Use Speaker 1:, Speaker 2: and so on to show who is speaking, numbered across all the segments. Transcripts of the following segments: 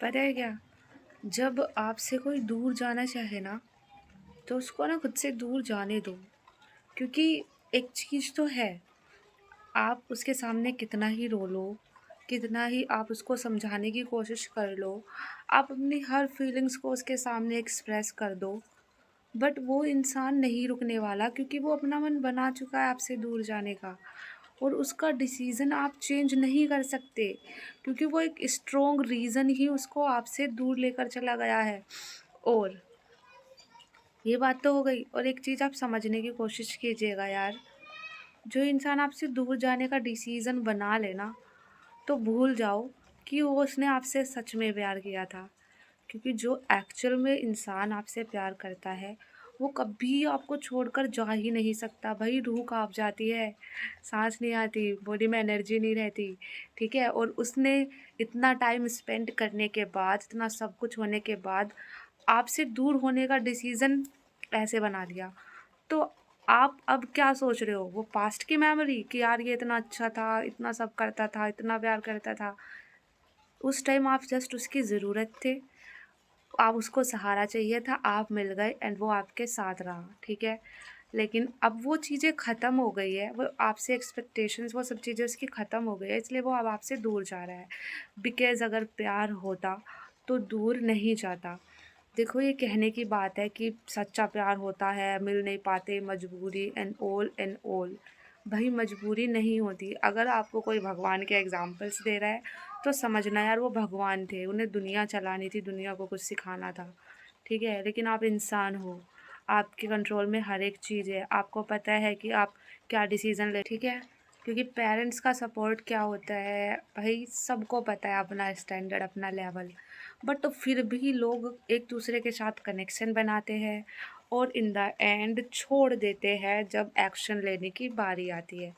Speaker 1: पता है क्या? जब आपसे कोई दूर जाना चाहे ना, तो उसको ना खुद से दूर जाने दो। क्योंकि एक चीज़ तो है, आप उसके सामने कितना ही रो लो, कितना ही आप उसको समझाने की कोशिश कर लो, आप अपनी हर फीलिंग्स को उसके सामने एक्सप्रेस कर दो, बट वो इंसान नहीं रुकने वाला, क्योंकि वो अपना मन बना चुका है आपसे दूर जाने का। और उसका डिसीज़न आप चेंज नहीं कर सकते, क्योंकि वो एक स्ट्रॉन्ग रीज़न ही उसको आपसे दूर लेकर चला गया है। और ये बात तो हो गई, और एक चीज़ आप समझने की कोशिश कीजिएगा यार, जो इंसान आपसे दूर जाने का डिसीज़न बना ले ना, तो भूल जाओ कि वो उसने आपसे सच में प्यार किया था। क्योंकि जो एक्चुअल में इंसान आपसे प्यार करता है, वो कभी आपको छोड़कर जा ही नहीं सकता। भाई रूह काँप जाती है, साँस नहीं आती, बॉडी में एनर्जी नहीं रहती, ठीक है? और उसने इतना टाइम स्पेंड करने के बाद, इतना सब कुछ होने के बाद, आपसे दूर होने का डिसीज़न ऐसे बना लिया। तो आप अब क्या सोच रहे हो? वो पास्ट की मेमोरी कि यार ये इतना अच्छा था, इतना सब करता था, इतना प्यार करता था। उस टाइम आप जस्ट उसकी ज़रूरत थे। आप उसको सहारा चाहिए था, आप मिल गए एंड वो आपके साथ रहा, ठीक है? लेकिन अब वो चीज़ें ख़त्म हो गई है, वो आपसे एक्सपेक्टेशंस वो सब चीज़ें उसकी ख़त्म हो गई है, इसलिए वो अब आपसे दूर जा रहा है। बिकॉज़ अगर प्यार होता, तो दूर नहीं जाता। देखो ये कहने की बात है कि सच्चा प्यार होता है, मिल नहीं पाते, मजबूरी एंड ऑल। भाई मजबूरी नहीं होती, अगर आपको कोई भगवान के एग्ज़ाम्पल्स दे रहा है, तो समझना यार वो भगवान थे, उन्हें दुनिया चलानी थी, दुनिया को कुछ सिखाना था, ठीक है? लेकिन आप इंसान हो, आपके कंट्रोल में हर एक चीज़ है, आपको पता है कि आप क्या डिसीज़न ले, ठीक है? क्योंकि पेरेंट्स का सपोर्ट क्या होता है, भाई सबको पता है अपना स्टैंडर्ड, अपना लेवल। बट फिर भी लोग एक दूसरे के साथ कनेक्शन बनाते हैं और इन द एंड छोड़ देते हैं जब एक्शन लेने की बारी आती है।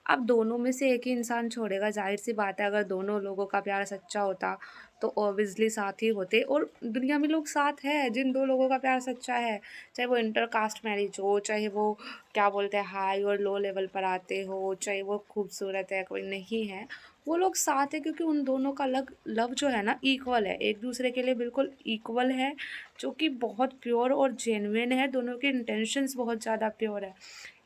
Speaker 1: अब दोनों में से एक ही इंसान छोड़ेगा, ज़ाहिर-सी बात है, अगर दोनों लोगों का प्यार सच्चा होता, तो ऑब्वियसली साथ ही होते। और दुनिया में लोग साथ हैं, जिन 2 लोगों का प्यार सच्चा है, चाहे वो इंटर कास्ट मैरिज हो, चाहे वो क्या बोलते हैं हाई और लो लेवल पर आते हो, चाहे वो खूबसूरत है, कोई नहीं है, वो लोग साथ हैं क्योंकि उन दोनों का लव जो है ना इक्वल है, एक-दूसरे के लिए बिल्कुल इक्वल है, जो कि बहुत प्योर और जेन्युइन है, दोनों के इंटेंशंस बहुत ज़्यादा प्योर है।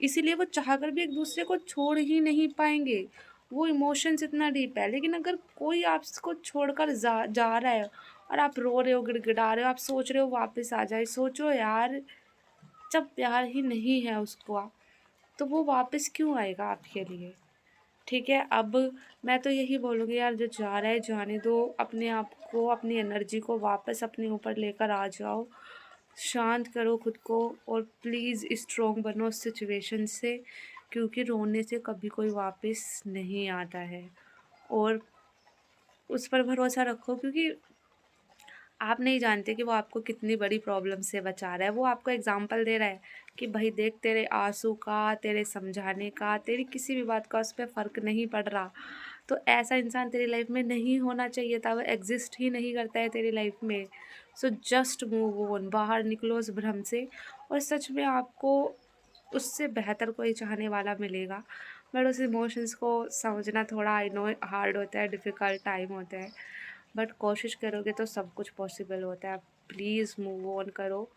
Speaker 1: इसीलिए वो चाहकर भी एक-दूसरे को छोड़ ही नहीं पाएँगे, वो इमोशंस इतना डीप है। लेकिन अगर कोई आपको छोड़कर जा जा रहा है और आप रो रहे हो, गिड़गिड़ा रहे हो, आप सोच रहे हो वापस आ जाए, सोचो यार, जब प्यार ही नहीं है उसको तो वो वापस क्यों आएगा आपके लिए? ठीक है, अब मैं तो यही बोलूँगी यार, जो जा रहा है जाने दो, अपने आप को, अपनी एनर्जी को वापस अपने ऊपर लेकर आ जाओ, शांत करो खुद को और प्लीज़ स्ट्रॉन्ग बनो उस सिचुएशन से, क्योंकि रोने से कभी कोई वापस नहीं आता है। और उस पर भरोसा रखो, क्योंकि आप नहीं जानते कि वो आपको कितनी बड़ी प्रॉब्लम से बचा रहा है। वो आपको एग्ज़ाम्पल दे रहा है कि भई देख, तेरे आँसू का, तेरे समझाने का, तेरी किसी भी बात का उस पे फ़र्क नहीं पड़ रहा। तो ऐसा इंसान तेरी लाइफ़ में नहीं होना चाहिए था, वो एग्ज़िस्ट ही नहीं करता है तेरी लाइफ़ में। सो जस्ट मूव ऑन, बाहर निकलो उस भ्रम से, और सच में आपको उससे बेहतर कोई चाहने वाला मिलेगा। बट उस इमोशंस को समझना थोड़ा, आई नो, हार्ड होता है, डिफ़िकल्ट टाइम होता है, बट कोशिश करोगे तो सब कुछ पॉसिबल होता है। प्लीज़ मूव ऑन करो।